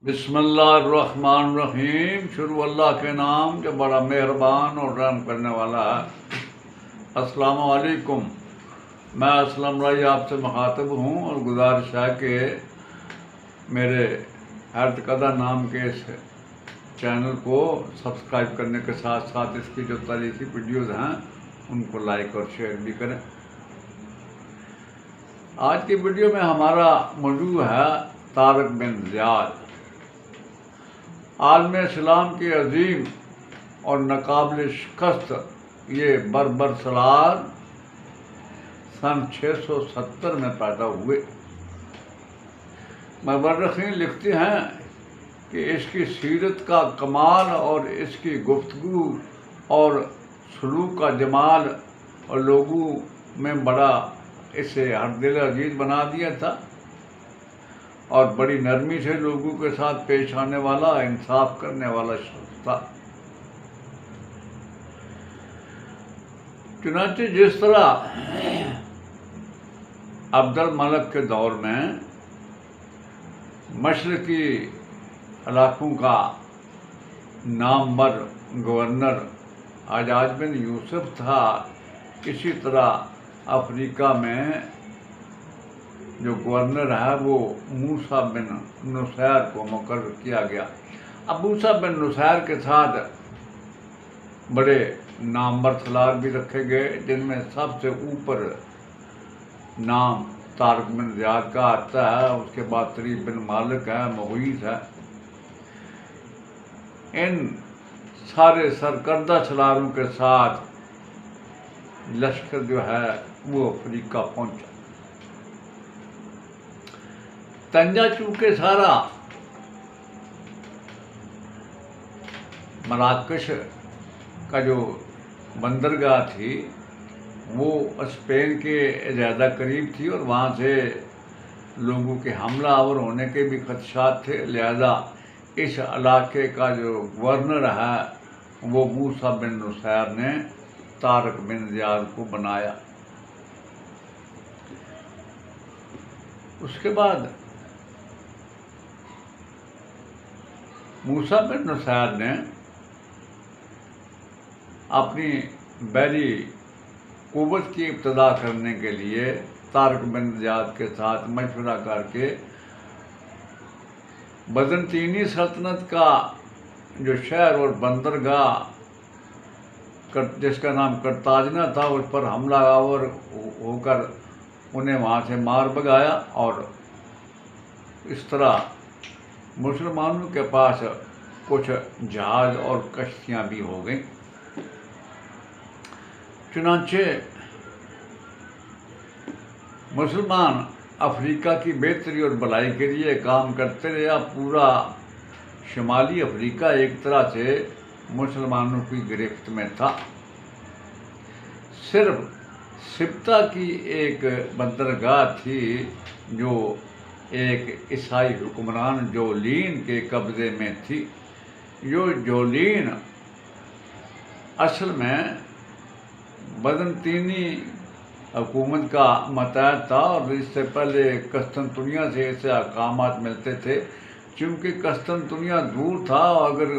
بسم اللہ الرحمن الرحیم۔ شروع اللہ کے نام جو بڑا مہربان اور رحم کرنے والا ہے۔ السلام علیکم، میں اسلم رائی آپ سے مخاطب ہوں اور گزارش ہے کہ میرے حیرت قدہ نام کے اس چینل کو سبسکرائب کرنے کے ساتھ ساتھ اس کی جو تاریخی ویڈیوز ہیں ان کو لائک اور شیئر بھی کریں۔ آج کی ویڈیو میں ہمارا موضوع ہے طارق بن زیاد، عالم اسلام کے عظیم اور ناقابل شکست یہ بربر سالار سن 670 میں پیدا ہوئے۔ مورخین لکھتے ہیں کہ اس کی سیرت کا کمال اور اس کی گفتگو اور سلوک کا جمال اور لوگوں میں بڑا اسے ہر دل عزیز بنا دیا تھا اور بڑی نرمی سے لوگوں کے ساتھ پیش آنے والا، انصاف کرنے والا شخص تھا۔ چنانچہ جس طرح عبد الملک کے دور میں مشرقی علاقوں کا نامور گورنر حجاج بن یوسف تھا، اسی طرح افریقہ میں جو گورنر ہے وہ موسیٰ بن نصیر کو مقرر کیا گیا۔ اب موسیٰ بن نصیر کے ساتھ بڑے نامور سالار بھی رکھے گئے، جن میں سب سے اوپر نام طارق بن زیاد کا آتا ہے، اس کے بعد طریف بن مالک ہے، مغیث ہے۔ ان سارے سرکردہ سالاروں کے ساتھ لشکر جو ہے وہ افریقہ پہنچا۔ تنجا چونکہ سارا مراکش کا جو بندرگاہ تھی وہ اسپین کے زیادہ قریب تھی اور وہاں سے لوگوں کے حملہ آور ہونے کے بھی خدشات تھے، لہذا اس علاقے کا جو گورنر ہے وہ موسیٰ بن نصیر نے طارق بن زیاد کو بنایا۔ اس کے بعد موسیٰ بن نصیر نے اپنی بحری قوت کی ابتدا کرنے کے لیے طارق بن زیاد کے ساتھ مشورہ کر کے بزنطینی سلطنت کا جو شہر اور بندرگاہ جس کا نام قرطاجنہ تھا اس پر حملہ آور ہو کر انہیں وہاں سے مار بھگایا، اور اس طرح مسلمانوں کے پاس کچھ جہاز اور کشتیاں بھی ہو گئیں۔ چنانچہ مسلمان افریقہ کی بہتری اور بھلائی کے لیے کام کرتے رہے۔ پورا شمالی افریقہ ایک طرح سے مسلمانوں کی گرفت میں تھا۔ صرف سبتہ کی ایک بندرگاہ تھی جو ایک عیسائی حکمران جولین کے قبضے میں تھی۔ جولین اصل میں بزنطینی حکومت کا ماتحت تھا اور اس سے پہلے قسطنطنیہ سے اسے احکامات ملتے تھے۔ چونکہ قسطنطنیہ دور تھا، اگر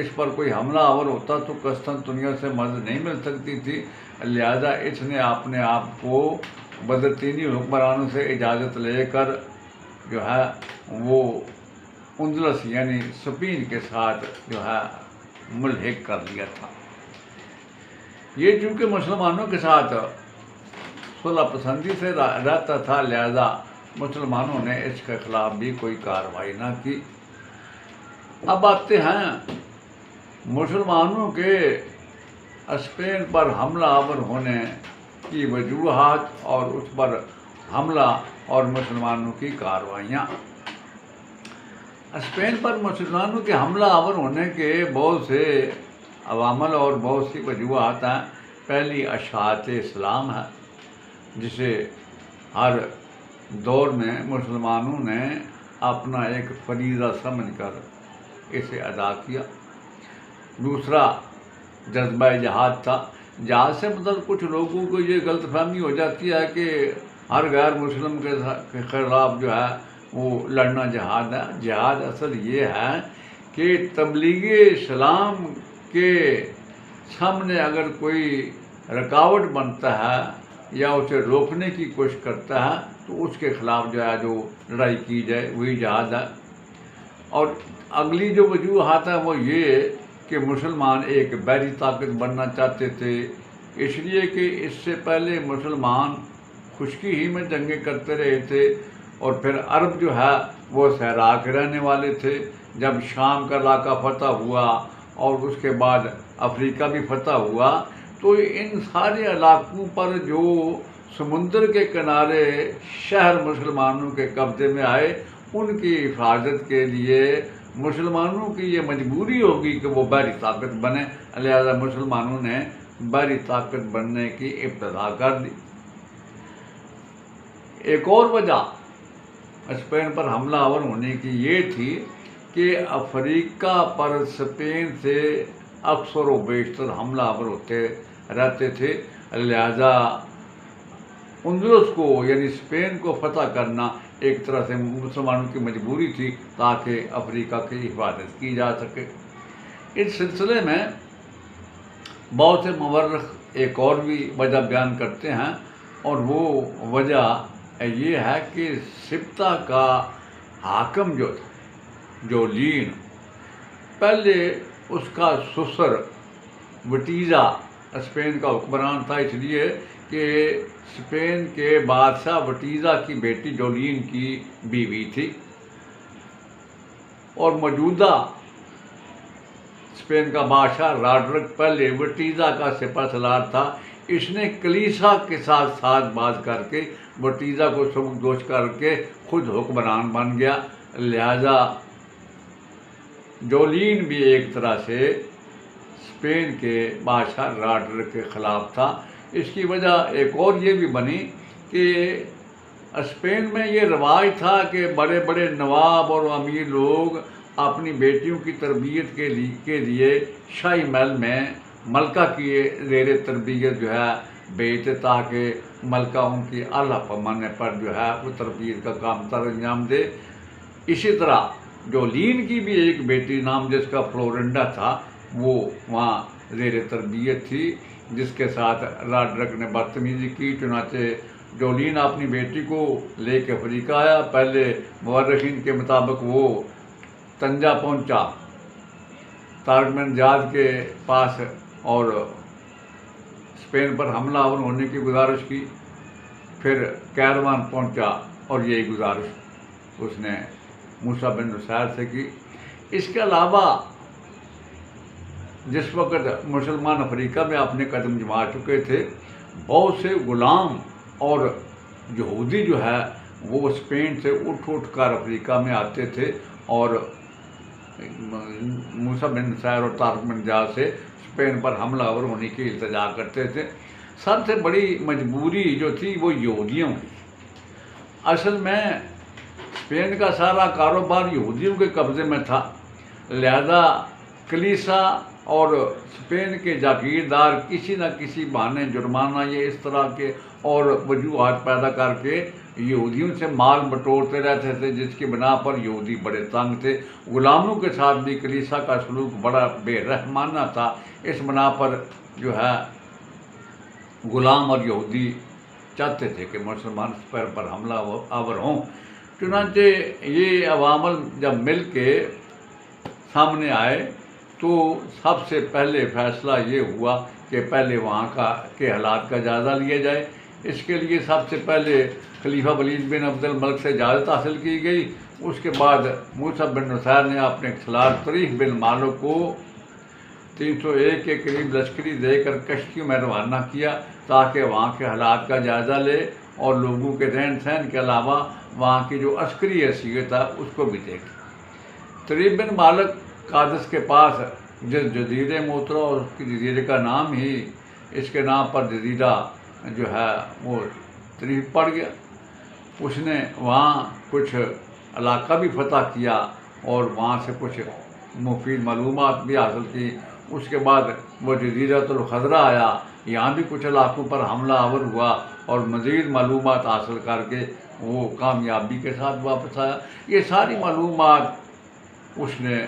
اس پر کوئی حملہ آور ہوتا تو قسطنطنیہ سے مدد نہیں مل سکتی تھی، لہذا اس نے اپنے آپ کو بزنطینی حکمرانوں سے اجازت لے کر جو ہے وہ اندلس یعنی اسپین کے ساتھ جو ہے ملحق کر لیا تھا۔ یہ چونکہ مسلمانوں کے ساتھ صلح پسندی سے رہتا تھا، لہذا مسلمانوں نے اس کے خلاف بھی کوئی کارروائی نہ کی۔ اب آتے ہیں مسلمانوں کے اسپین پر حملہ آور ہونے کی وجوہات اور اس پر حملہ اور مسلمانوں کی کارروائیاں۔ اسپین پر مسلمانوں کے حملہ آور ہونے کے بہت سے عوامل اور بہت سی وجوہات ہیں۔ پہلی اشاعت اسلام ہے، جسے ہر دور میں مسلمانوں نے اپنا ایک فریضہ سمجھ کر اسے ادا کیا۔ دوسرا جذبہ جہاد تھا۔ جہاد سے مطلب کچھ لوگوں کو یہ غلط فہمی ہو جاتی ہے کہ ہر غیر مسلم کے خلاف جو ہے وہ لڑنا جہاد ہے۔ جہاد اصل یہ ہے کہ تبلیغ اسلام کے سامنے اگر کوئی رکاوٹ بنتا ہے یا اسے روکنے کی کوشش کرتا ہے تو اس کے خلاف جو ہے جو لڑائی کی جائے وہی جہاد ہے۔ اور اگلی جو وجوہات ہے وہ یہ کہ مسلمان ایک بحری طاقت بننا چاہتے تھے، اس لیے کہ اس سے پہلے مسلمان خشکی ہی میں جنگیں کرتے رہے تھے، اور پھر عرب جو ہے وہ صحرا کے رہنے والے تھے۔ جب شام کا علاقہ فتح ہوا اور اس کے بعد افریقہ بھی فتح ہوا تو ان سارے علاقوں پر جو سمندر کے کنارے شہر مسلمانوں کے قبضے میں آئے، ان کی حفاظت کے لیے مسلمانوں کی یہ مجبوری ہوگی کہ وہ بحری طاقت بنے، لہذا مسلمانوں نے بحری طاقت بننے کی ابتدا کر دی۔ ایک اور وجہ اسپین پر حملہ آور ہونے کی یہ تھی کہ افریقہ پر اسپین سے اکثر و بیشتر حملہ آور ہوتے رہتے تھے، لہذا اندلس کو یعنی اسپین کو فتح کرنا ایک طرح سے مسلمانوں کی مجبوری تھی تاکہ افریقہ کی حفاظت کی جا سکے۔ اس سلسلے میں بہت سے مورخ ایک اور بھی وجہ بیان کرتے ہیں، اور وہ وجہ یہ ہے کہ سبطہ کا حاکم جو تھا جولین، پہلے اس کا سسر وٹیزا اسپین کا حکمران تھا، اس لیے کہ اسپین کے بادشاہ وٹیزا کی بیٹی جولین کی بیوی تھی، اور موجودہ اسپین کا بادشاح راڈرک پہلے وٹیزا کا سپہ سالار تھا۔ اس نے کلیسا کے ساتھ ساز باز کر کے وٹیزا کو سبکدوش کر کے خود حکمران بن گیا، لہذا جولین بھی ایک طرح سے اسپین کے بادشاہ راڈرک کے خلاف تھا۔ اس کی وجہ ایک اور یہ بھی بنی کہ اسپین میں یہ رواج تھا کہ بڑے بڑے نواب اور امیر لوگ اپنی بیٹیوں کی تربیت کے لیے شاہی محل میں ملکہ کی زیر تربیت جو ہے بھیجتے تاکہ ملکہ ان کی اعلیٰ پیمانے پر جو ہے وہ تربیت کا کام سر انجام دے۔ اسی طرح جولین کی بھی ایک بیٹی نام جس کا فلورنڈا تھا، وہ وہاں زیر تربیت تھی، جس کے ساتھ راڈرک نے بدتمیزی کی۔ چنانچہ جولین اپنی بیٹی کو لے کے افریقہ آیا۔ پہلے مورخین کے مطابق وہ طنجہ پہنچا تارکمنجاز کے پاس اور اسپین پر حملہ آور ہونے کی گزارش کی، پھر کیروان پہنچا اور یہی گزارش اس نے موسیٰ بن نصیر سے کی۔ اس کے علاوہ جس وقت مسلمان افریقہ میں اپنے قدم جما چکے تھے، بہت سے غلام اور یہودی جو ہے وہ اسپین سے اٹھ کر افریقہ میں آتے تھے اور موسیٰ بن نصیر اور تارکمنجاز سے اسپین پر حملہ آور ہونے کی التجا کرتے تھے۔ سب سے بڑی مجبوری جو تھی وہ یہودیوں کی، اصل میں اسپین کا سارا کاروبار یہودیوں کے قبضے میں تھا، لہذا کلیسا اور اسپین کے جاگیردار کسی نہ کسی بہانے جرمانہ یا اس طرح کے اور وجوہات پیدا کر کے یہودیوں سے مال بٹورتے رہتے تھے، جس کی بنا پر یہودی بڑے تنگ تھے۔ غلاموں کے ساتھ بھی کلیسا کا سلوک بڑا بے رحمانہ تھا، اس بنا پر جو ہے غلام اور یہودی چاہتے تھے کہ مسلمان اسپین پر حملہ آور ہوں۔ چنانچہ یہ عوامل جب مل کے سامنے آئے تو سب سے پہلے فیصلہ یہ ہوا کہ پہلے وہاں کے حالات کا جائزہ لیا جائے۔ اس کے لیے سب سے پہلے خلیفہ ولید بن عبد الملک سے اجازت حاصل کی گئی۔ اس کے بعد موسیٰ بن نصیر نے اپنے سالار طریف بن مالک کو 301 کے قریب لشکری دے کر کشتیوں میں روانہ کیا تاکہ وہاں کے حالات کا جائزہ لے اور لوگوں کے رہن سہن کے علاوہ وہاں کی جو عسکری حیثیت ہے اس کو بھی دیکھے۔ طریف بن مالک قادس کے پاس جس جزیرے میں اترا اور اس کی جزیرے کا نام ہی اس کے نام پر جزیرہ جو ہے وہ طریف پڑ گیا۔ اس نے وہاں کچھ علاقہ بھی فتح کیا اور وہاں سے کچھ مفید معلومات بھی حاصل کی۔ اس کے بعد وہ جزیرۃ الخضرا آیا، یہاں بھی کچھ علاقوں پر حملہ آور ہوا اور مزید معلومات حاصل کر کے وہ کامیابی کے ساتھ واپس آیا۔ یہ ساری معلومات اس نے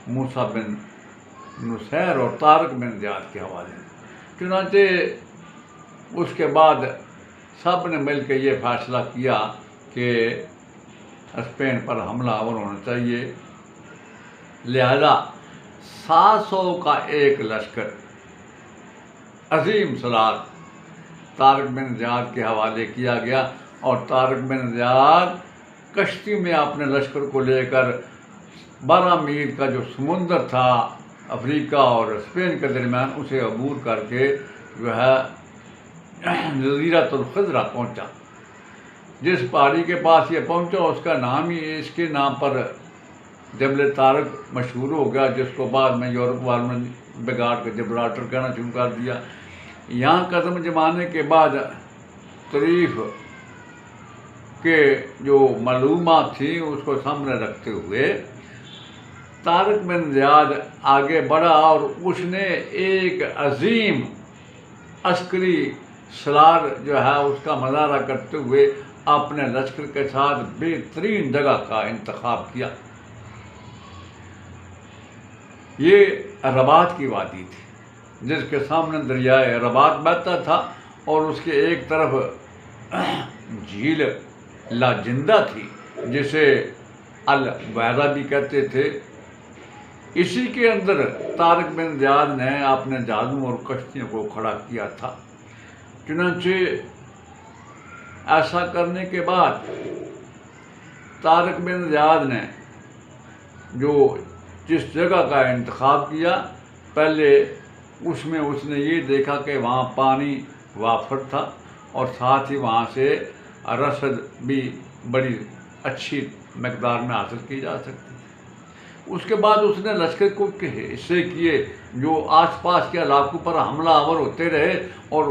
موسیٰ بن نصیر اور طارق بن زیاد کے حوالے میں۔ چنانچہ اس کے بعد سب نے مل کے یہ فیصلہ کیا کہ اسپین پر حملہ آور ہونا چاہیے، لہذا 700 کا ایک لشکر عظیم سالار طارق بن زیاد کے حوالے کیا گیا، اور طارق بن زیاد کشتی میں اپنے لشکر کو لے کر 12 میل کا جو سمندر تھا افریقہ اور اسپین کے درمیان، اسے عبور کر کے جو ہے جزیرۃ الخضرہ پہنچا۔ جس پہاڑی کے پاس یہ پہنچا اس کا نام ہی اس کے نام پر جبل طارق مشہور ہو گیا، جس کو بعد میں یورپ والوں نے بگاڑ کے جبرالٹر کہنا شروع کر دیا۔ یہاں قدم جمانے کے بعد تاریخ کے جو معلومات تھیں اس کو سامنے رکھتے ہوئے طارق بن زیاد آگے بڑھا، اور اس نے ایک عظیم عسکری سالار جو ہے اس کا مظاہرہ کرتے ہوئے اپنے لشکر کے ساتھ بہترین جگہ کا انتخاب کیا۔ یہ رباط کی وادی تھی، جس کے سامنے دریائے رباط بہتا تھا، اور اس کے ایک طرف جھیل لا جندہ تھی، جسے البحیرہ بھی کہتے تھے۔ اسی کے اندر طارق بن زیاد نے اپنے جہازوں اور کشتیوں کو کھڑا کیا تھا۔ چنانچہ ایسا کرنے کے بعد طارق بن زیاد نے جس جگہ کا انتخاب کیا، پہلے اس نے یہ دیکھا کہ وہاں پانی وافر تھا، اور ساتھ ہی وہاں سے رسد بھی بڑی اچھی مقدار میں حاصل کی جا سکتی۔ اس کے بعد اس نے لشکر کو حصے کیے جو آس پاس کے علاقوں پر حملہ آور ہوتے رہے، اور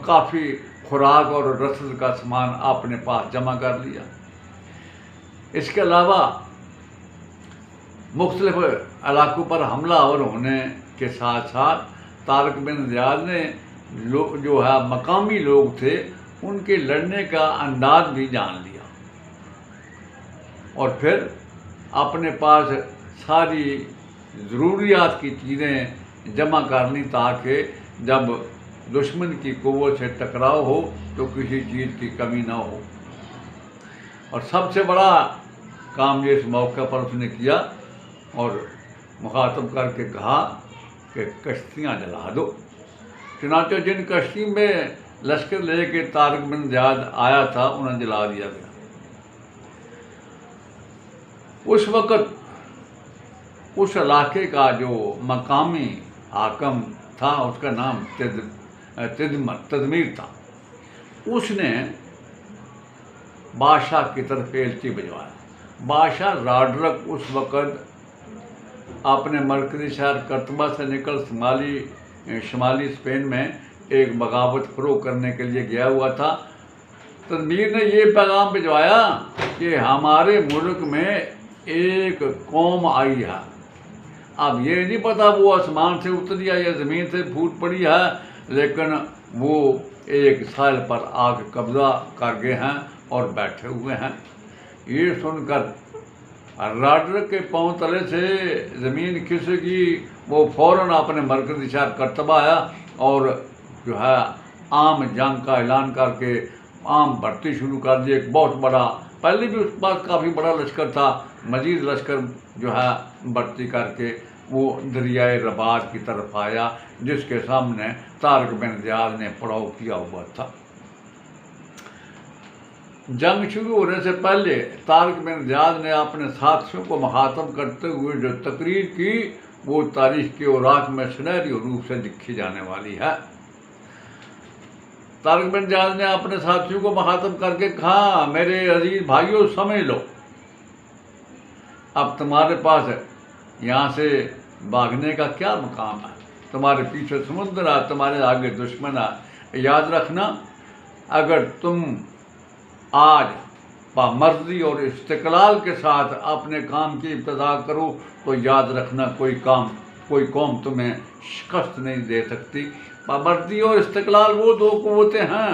کافی خوراک اور رسد کا سامان اپنے پاس جمع کر لیا۔ اس کے علاوہ مختلف علاقوں پر حملہ آور ہونے کے ساتھ ساتھ طارق بن زیاد نے جو ہے مقامی لوگ تھے ان کے لڑنے کا انداز بھی جان لیا، اور پھر اپنے پاس ساری ضروریات کی چیزیں جمع کر لی، تاکہ جب دشمن کی قوت سے ٹکراؤ ہو تو کسی چیز کی کمی نہ ہو۔ اور سب سے بڑا کام یہ اس موقع پر اس نے کیا، اور مخاطب کر کے کہا کہ کشتیاں جلا دو۔ چنانچہ جن کشتی میں لشکر لے کے طارق بن زیاد آیا تھا انہیں جلا دیا گیا۔ اس وقت اس علاقے کا جو مقامی حاکم تھا اس کا نام تدمیر تھا۔ اس نے بادشاہ کی طرف ایلچی بھجوایا۔ بادشاہ راڈرک اس وقت اپنے مرکزی شہر قرطبہ سے نکل شمالی اسپین میں ایک بغاوت فروغ کرنے کے لیے گیا ہوا تھا۔ تدمیر نے یہ پیغام بھجوایا کہ ہمارے ملک میں ایک قوم آئی ہے، اب یہ نہیں پتا وہ آسمان سے اتری ہے یا زمین سے پھوٹ پڑی ہے، لیکن وہ ایک ساحل پر آ کے قبضہ کر گئے ہیں اور بیٹھے ہوئے ہیں۔ یہ سن کر راڈرک کے پاؤں تلے سے زمین کھسکی، وہ فوراً اپنے مرکزی شہر قرطبہ آیا، اور جو ہے عام جنگ کا اعلان کر کے عام بھرتی شروع کر دی۔ ایک بہت بڑا، پہلے بھی اس پاس کافی بڑا لشکر تھا، مزید لشکر جو ہے بھرتی کر کے وہ دریائے رباط کی طرف آیا، جس کے سامنے طارق بن زیاد نے پڑاؤ کیا ہوا تھا۔ جنگ شروع ہونے سے پہلے طارق بن زیاد نے اپنے ساتھیوں کو مخاطب کرتے ہوئے جو تقریر کی وہ تاریخ کے اوراق میں سنہری حروف سے لکھی جانے والی ہے۔ طارق بن زیاد نے اپنے ساتھیوں کو مخاطب کر کے کہا، میرے عزیز بھائیوں سمجھ لو، اب تمہارے پاس یہاں سے بھاگنے کا کیا مقام ہے؟ تمہارے پیچھے سمندر ہے، تمہارے آگے دشمن ہے۔ یاد رکھنا، اگر تم آج بامرضی اور استقلال کے ساتھ اپنے کام کی ابتدا کرو تو یاد رکھنا کوئی قوم تمہیں شکست نہیں دے سکتی۔ بامرضی اور استقلال وہ دو قوتیں ہیں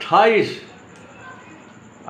28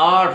8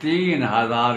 3000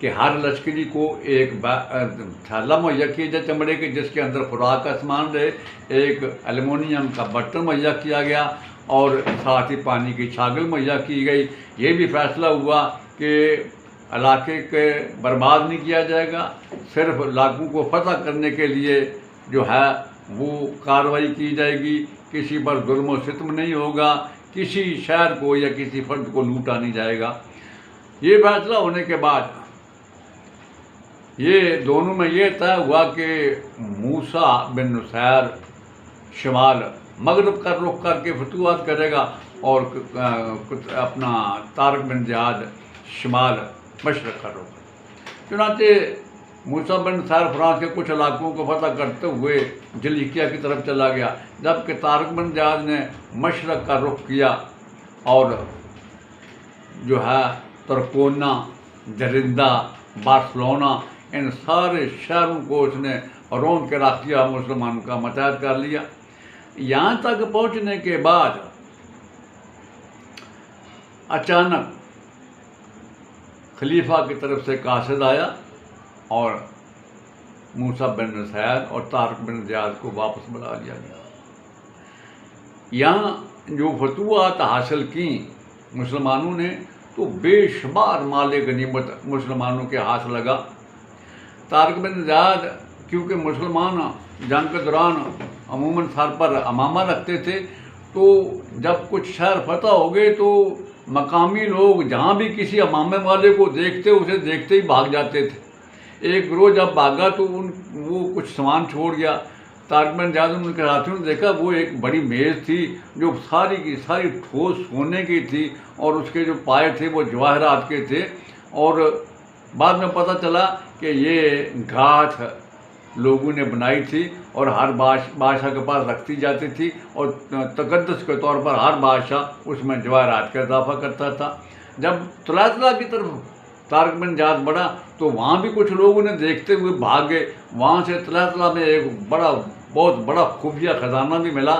کہ ہر لشکری کو ایک تھیلا مہیا کیا جائے چمڑے کے جس کے اندر خوراک کا سامان رہے، ایک ایلومینیم کا برتن مہیا کیا گیا اور ساتھ ہی پانی کی چھاگل مہیا کی گئی۔ یہ بھی فیصلہ ہوا کہ علاقے کے برباد نہیں کیا جائے گا، صرف علاقوں کو فتح کرنے کے لیے جو ہے وہ کارروائی کی جائے گی، کسی پر ظلم و ستم نہیں ہوگا، کسی شہر کو یا کسی فرد کو لوٹا نہیں جائے گا۔ یہ فیصلہ ہونے کے بعد یہ دونوں میں یہ طے ہوا کہ موسیٰ بن نصیر شمال مغرب کا رخ کر کے فتوحات کرے گا اور اپنا طارق بن زیاد شمال مشرق کا رخ۔ چنانچہ موسیٰ بن نصیر فرانس کے کچھ علاقوں کو فتح کرتے ہوئے جلیقیہ کی طرف چلا گیا، جبکہ طارق بن زیاد نے مشرق کا رخ کیا اور جو ہے ترکونا، جرندہ، بارسلونا، ان سارے شہروں کو اس نے روند کے رکھ دیا، مسلمانوں کا متحد کر لیا۔ یہاں تک پہنچنے کے بعد اچانک خلیفہ کی طرف سے قاصد آیا اور موسیٰ بن نصیر اور طارق بن زیاد کو واپس بلا لیا گیا۔ یہاں جو فتوحات حاصل کی مسلمانوں نے تو بے شمار مال غنیمت مسلمانوں کے ہاتھ لگا۔ طارق بن زیاد کیونکہ مسلمان جنگ کے دوران عموماً سر پر امامہ رکھتے تھے، تو جب کچھ شہر فتح ہو گئے تو مقامی لوگ جہاں بھی کسی امامے والے کو دیکھتے اسے دیکھتے ہی بھاگ جاتے تھے۔ ایک گروہ جب بھاگا تو وہ کچھ سامان چھوڑ گیا۔ طارق بن زیاد ان کے ساتھیوں نے دیکھا وہ ایک بڑی میز تھی جو ساری کی ساری ٹھوس سونے کی تھی اور اس کے جو پائے تھے وہ جواہرات کے تھے، اور بعد میں پتہ چلا کہ یہ گھاٹ لوگوں نے بنائی تھی اور ہر بادشاہ کے پاس رکھتی جاتی تھی، اور تقدس کے طور پر ہر بادشاہ اس میں جواہرات کا اضافہ کرتا تھا۔ جب طلحہ کی طرف طارق بن زیاد بڑھا تو وہاں بھی کچھ لوگوں نے دیکھتے ہوئے بھاگ گئے۔ وہاں سے طلحہ میں ایک بہت بڑا خفیہ خزانہ بھی ملا۔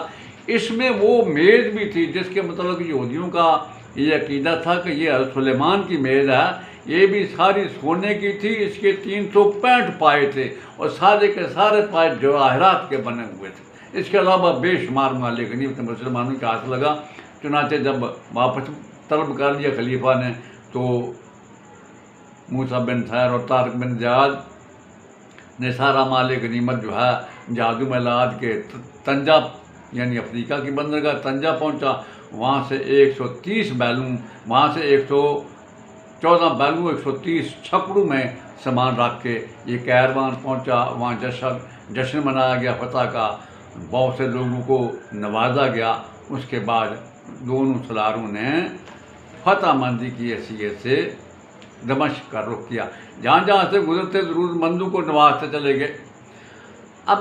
اس میں وہ میز بھی تھی جس کے متعلق یہودیوں کا یہ عقیدہ تھا کہ یہ حضرت سلیمان کی میز ہے، یہ بھی ساری سونے کی تھی، اس کے 365 پائے تھے اور سارے کے سارے پائے جواہرات کے بنے ہوئے تھے۔ اس کے علاوہ بے شمار مال غنیمت مسلمانوں کے ہاتھ لگا۔ چنانچہ جب واپس طلب کر لیا خلیفہ نے تو موسیٰ بن نصیر اور طارق بن زیاد نے سارا مال غنیمت جو ہے جادو میلاد کے طنجہ یعنی افریقہ کی بندرگاہ طنجہ پہنچا، وہاں سے 130 بیلوں، وہاں سے 114 بیلوں 130 چھکڑوں میں سامان رکھ کے یہ کیروان پہنچا۔ وہاں جشن منایا گیا فتح کا، بہت سے لوگوں کو نوازا گیا۔ اس کے بعد دونوں سالاروں نے فتح مندی کی حیثیت سے دمشق کا رخ کیا، جہاں جہاں سے گزرتے ضرورت مندوں کو نوازتے چلے گئے۔ اب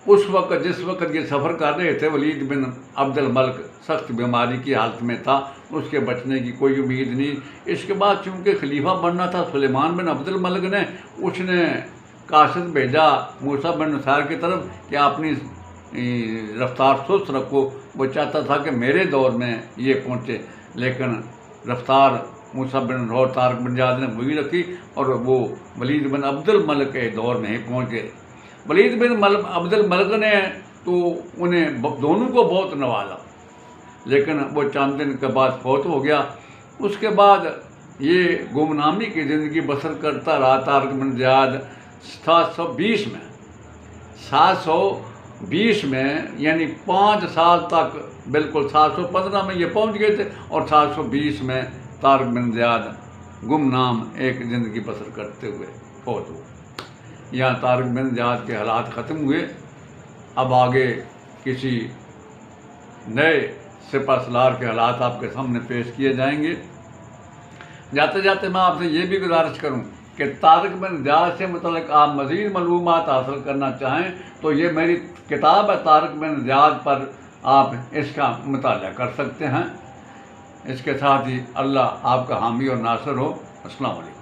جس وقت یہ سفر کر رہے تھے ولید بن عبد الملک سخت بیماری کی حالت میں تھا، اس کے بچنے کی کوئی امید نہیں۔ اس کے بعد چونکہ خلیفہ بننا تھا سلیمان بن عبد الملک نے، اس نے قاصد بھیجا موسیٰ بن نصیر کی طرف کہ اپنی رفتار سست رکھو۔ وہ چاہتا تھا کہ میرے دور میں یہ پہنچے، لیکن رفتار موسیٰ بن اور طارق بن زیاد نے وہی رکھی اور وہ ولید بن عبد الملک کے دور میں ہی پہنچ گئے۔ ولید بن عبد الملک نے تو انہیں دونوں کو بہت نوازا، لیکن وہ چند دن کے بعد فوت ہو گیا۔ اس کے بعد یہ گمنامی کی زندگی بسر کرتا رہا طارق بن زیاد 720 میں یعنی 5 سال تک، بالکل 715 میں یہ پہنچ گئے تھے اور 720 میں طارق بن زیاد گمنام ایک زندگی بسر کرتے ہوئے فوت ہوئے۔ یہاں طارق بن زیاد کے حالات ختم ہوئے۔ اب آگے کسی نئے سپہ سالار کے حالات آپ کے سامنے پیش کیے جائیں گے۔ جاتے جاتے میں آپ سے یہ بھی گزارش کروں کہ طارق بن زیاد سے متعلق آپ مزید معلومات حاصل کرنا چاہیں تو یہ میری کتاب ہے طارق بن زیاد پر، آپ اس کا مطالعہ کر سکتے ہیں۔ اس کے ساتھ ہی اللہ آپ کا حامی اور ناصر ہو۔ السلام علیکم۔